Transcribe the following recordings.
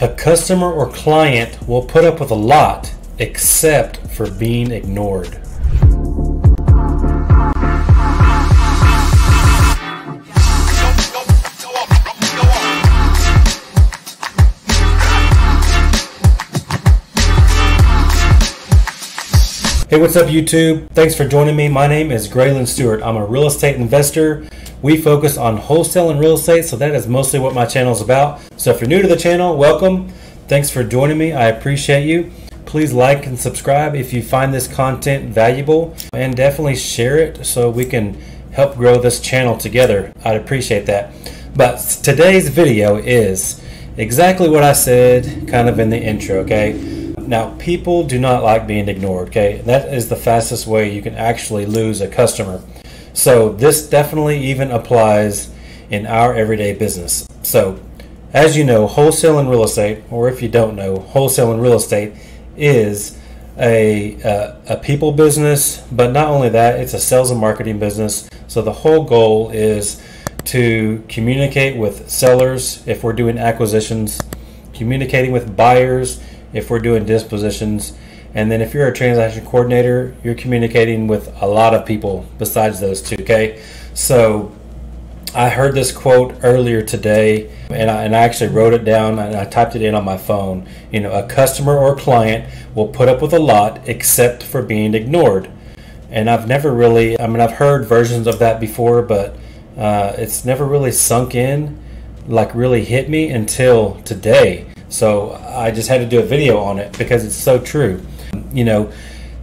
A customer or client will put up with a lot except for being ignored. Hey, what's up YouTube? Thanks for joining me. My name is Graylan Stewart. I'm a real estate investor. We focus on wholesaling real estate, so that is mostly what my channel is about. So if you're new to the channel, welcome. Thanks for joining me. I appreciate you. Please like and subscribe if you find this content valuable, and definitely share it so we can help grow this channel together. I'd appreciate that. But today's video is exactly what I said kind of in the intro, okay? Now, people do not like being ignored, okay? That is the fastest way you can actually lose a customer. So this definitely even applies in our everyday business. So as you know, wholesaling real estate, or if you don't know, wholesaling real estate is a people business, but not only that, it's a sales and marketing business. So the whole goal is to communicate with sellers if we're doing acquisitions, communicating with buyers if we're doing dispositions, and then if you're a transaction coordinator, you're communicating with a lot of people besides those two, okay? So I heard this quote earlier today, and I actually wrote it down and I typed it in on my phone. You know, a customer or client will put up with a lot except for being ignored. And I've never really, I've heard versions of that before, but it's never really sunk in, like really hit me until today. So I just had to do a video on it because it's so true. You know,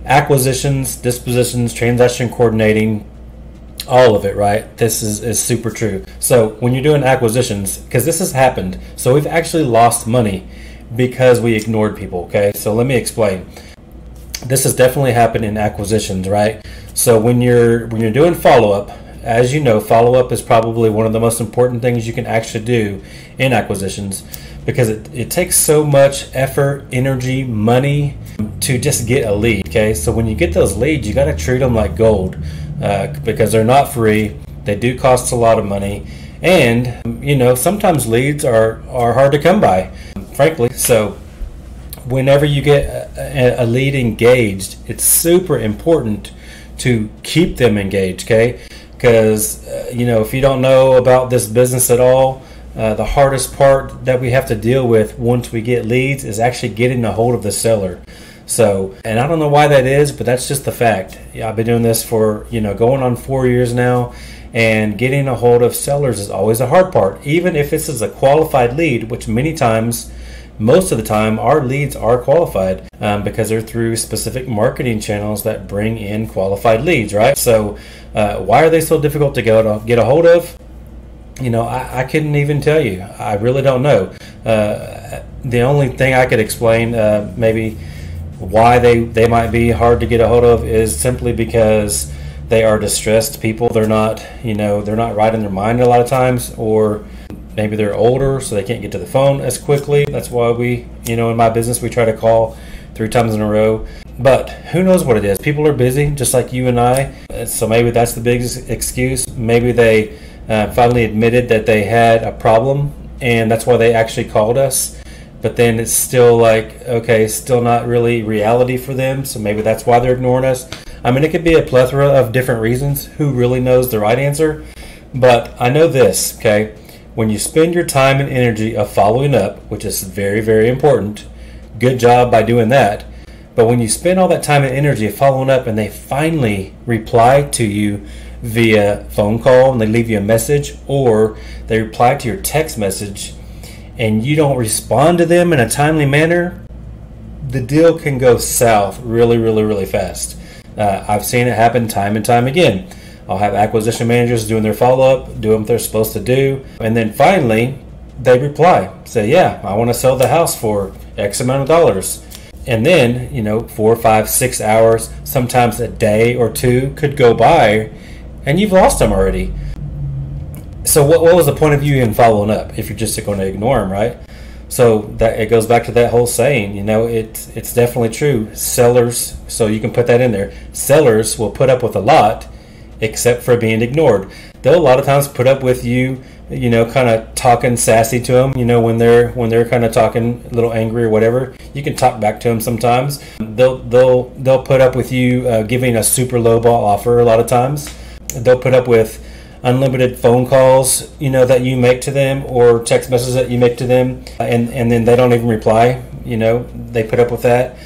acquisitions, dispositions, transaction coordinating, all of it, right? This is super true. So when you're doing acquisitions, because this has happened, so we've actually lost money because we ignored people, okay? So let me explain. This has definitely happened in acquisitions, right? So when you're doing follow-up, as you know, follow-up is probably one of the most important things you can actually do in acquisitions, because it takes so much effort, energy, money to just get a lead, okay? So when you get those leads, you got to treat them like gold, because they're not free. They do cost a lot of money, and you know, sometimes leads are hard to come by, frankly. So whenever you get a lead engaged, it's super important to keep them engaged, okay? Because you know, if you don't know about this business at all, the hardest part that we have to deal with once we get leads is actually getting a hold of the seller. So, and I don't know why that is, but that's just the fact. Yeah, I've been doing this for, you know, going on 4 years now, and getting a hold of sellers is always a hard part. Even if this is a qualified lead, which many times, most of the time, our leads are qualified because they're through specific marketing channels that bring in qualified leads, right? So why are they so difficult to get a hold of? You know, I couldn't even tell you. I really don't know. The only thing I could explain maybe why they might be hard to get a hold of is simply because they are distressed people. They're not, you know, they're not right in their mind a lot of times, or maybe they're older so they can't get to the phone as quickly. That's why we, you know, in my business, we try to call 3 times in a row. But who knows what it is. People are busy just like you and I. So maybe that's the biggest excuse. Maybe they finally admitted that they had a problem, and that's why they actually called us. But then it's still like, okay, still not really reality for them, so maybe that's why they're ignoring us. I mean, it could be a plethora of different reasons. Who really knows the right answer? But I know this, okay? When you spend your time and energy of following up, which is very, very important, good job by doing that. But when you spend all that time and energy of following up and they finally reply to you via phone call and they leave you a message, or they reply to your text message and you don't respond to them in a timely manner, the deal can go south really, really, really fast. I've seen it happen time and time again. I'll have acquisition managers doing their follow-up, doing what they're supposed to do, and then finally they reply, say, yeah, I want to sell the house for X amount of dollars. And then, you know, 4, 5, 6 hours, sometimes a day or two could go by, and you've lost them already. So what was the point of you even following up if you're just going to ignore them, right? So that it goes back to that whole saying, you know, it's definitely true. Sellers, so you can put that in there, sellers will put up with a lot except for being ignored. They'll a lot of times put up with you kind of talking sassy to them, when they're kind of talking a little angry or whatever. You can talk back to them sometimes. They'll put up with you giving a super low ball offer a lot of times. They'll put up with unlimited phone calls, that you make to them, or text messages that you make to them, and then they don't even reply. They put up with that,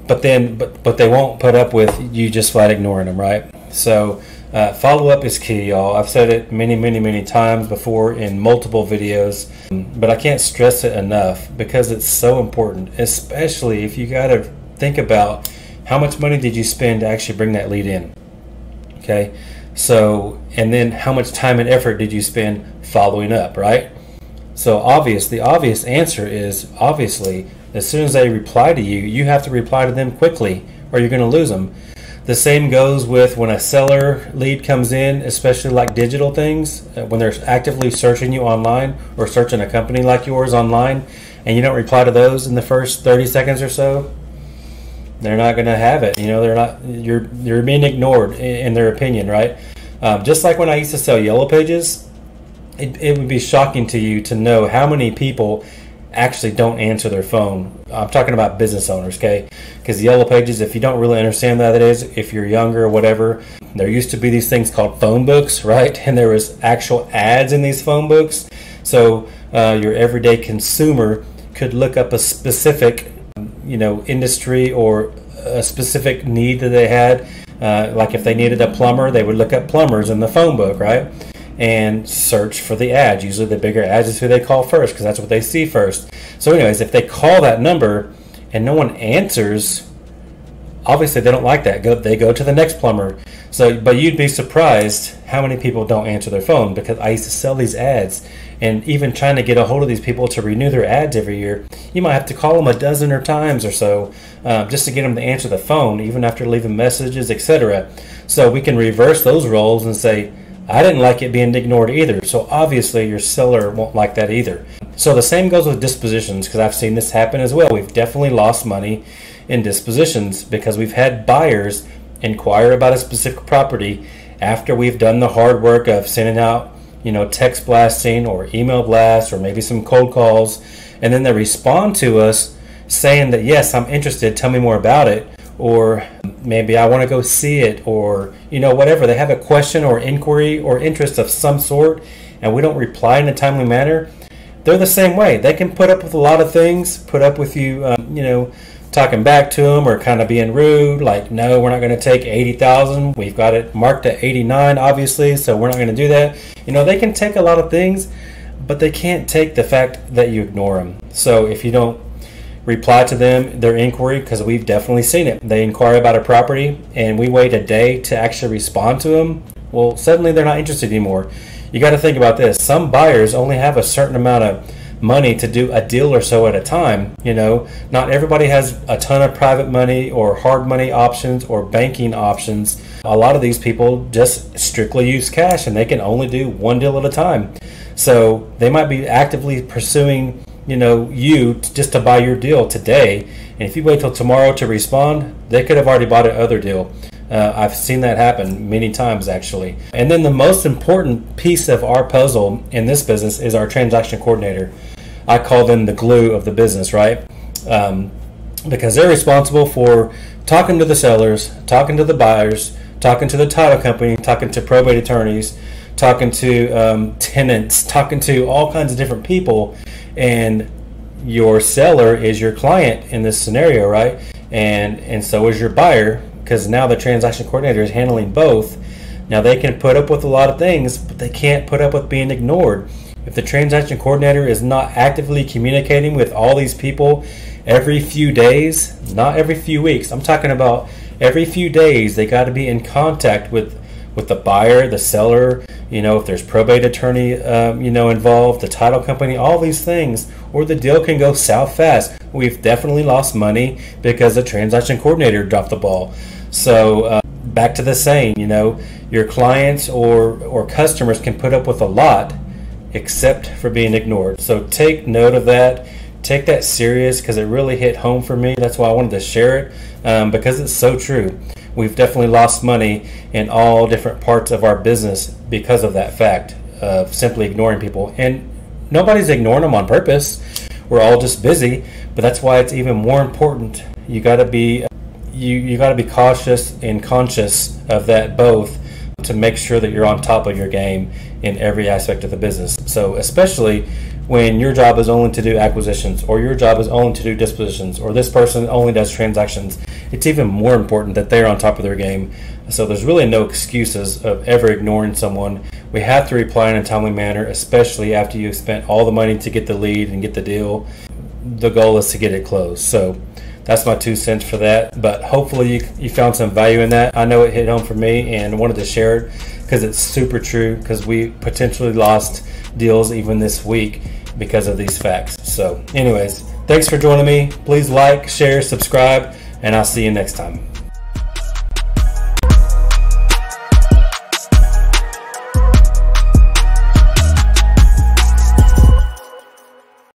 but they won't put up with you just flat ignoring them, right? So follow-up is key, y'all. I've said it many times before in multiple videos, but I can't stress it enough because it's so important, especially if you got to think about how much money did you spend to actually bring that lead in. Okay, so, and then how much time and effort did you spend following up, right? So the obvious answer is, obviously, as soon as they reply to you, you have to reply to them quickly or you're going to lose them. The same goes with when a seller lead comes in, especially like digital things, when they're actively searching you online or searching a company like yours online, and you don't reply to those in the first 30 seconds or so, they're not going to have it. You're being ignored in their opinion, right? Just like when I used to sell Yellow Pages, it would be shocking to you to know how many people actually don't answer their phone. I'm talking about business owners, okay? Because Yellow Pages, if you don't really understand what that is, if you're younger or whatever, there used to be these things called phone books, right? And there was actual ads in these phone books. So your everyday consumer could look up a specific, industry or a specific need that they had. Like if they needed a plumber, they would look up plumbers in the phone book, right? And search for the ads. Usually the bigger ads is who they call first because that's what they see first. So anyways, if they call that number and no one answers, obviously they don't like that. They go to the next plumber. So, but you'd be surprised how many people don't answer their phone, because I used to sell these ads, and even trying to get a hold of these people to renew their ads every year, you might have to call them a dozen or times or so just to get them to answer the phone, even after leaving messages, etc. So we can reverse those roles and say, I didn't like it being ignored either, so obviously your seller won't like that either. So the same goes with dispositions, because I've seen this happen as well. We've definitely lost money in dispositions because we've had buyers inquire about a specific property after we've done the hard work of sending out, text blasting or email blasts or maybe some cold calls, and then they respond to us saying that, yes, I'm interested, tell me more about it, or maybe I want to go see it, or whatever. They have a question or inquiry or interest of some sort, and we don't reply in a timely manner. They're the same way. They can put up with a lot of things, put up with you, talking back to them or kind of being rude, like, no, we're not going to take 80,000. We've got it marked at 89, obviously, so we're not going to do that. They can take a lot of things, but they can't take the fact that you ignore them. So if you don't reply to them, their inquiry, because we've definitely seen it. They inquire about a property and we wait a day to actually respond to them. Well, suddenly they're not interested anymore. You got to think about this. Some buyers only have a certain amount of money to do a deal or so at a time. Not everybody has a ton of private money or hard money options or banking options. A lot of these people just strictly use cash and they can only do one deal at a time. So they might be actively pursuing you just to buy your deal today, and if you wait till tomorrow to respond, they could have already bought another deal. I've seen that happen many times, actually. And then the most important piece of our puzzle in this business is our transaction coordinator. I call them the glue of the business, right? Because they're responsible for talking to the sellers, talking to the buyers, talking to the title company, talking to probate attorneys, talking to tenants, talking to all kinds of different people. And your seller is your client in this scenario, right? And so is your buyer, because now the transaction coordinator is handling both. Now they can put up with a lot of things, but they can't put up with being ignored. If the transaction coordinator is not actively communicating with all these people every few days, not every few weeks, I'm talking about every few days, they got to be in contact with the buyer, the seller, if there's probate attorney, involved, the title company, all these things, or the deal can go south fast. We've definitely lost money because the transaction coordinator dropped the ball. So back to the saying, your clients or customers can put up with a lot except for being ignored. So take note of that. Take that serious, because it really hit home for me. That's why I wanted to share it, because it's so true. We've definitely lost money in all different parts of our business because of that fact. of simply ignoring people. And nobody's ignoring them on purpose. We're all just busy, but that's why it's even more important. You got to be you got to be cautious and conscious of that both, to make sure that you're on top of your game in every aspect of the business. So especially when your job is only to do acquisitions, or your job is only to do dispositions, or this person only does transactions, it's even more important that they're on top of their game. So there's really no excuses of ever ignoring someone. We have to reply in a timely manner, especially after you've spent all the money to get the lead and get the deal. The goal is to get it closed. So that's my 2 cents for that, but hopefully you found some value in that. I know it hit home for me and wanted to share it because it's super true, because we potentially lost deals even this week because of these facts. So anyways, thanks for joining me. Please like, share, subscribe, and I'll see you next time.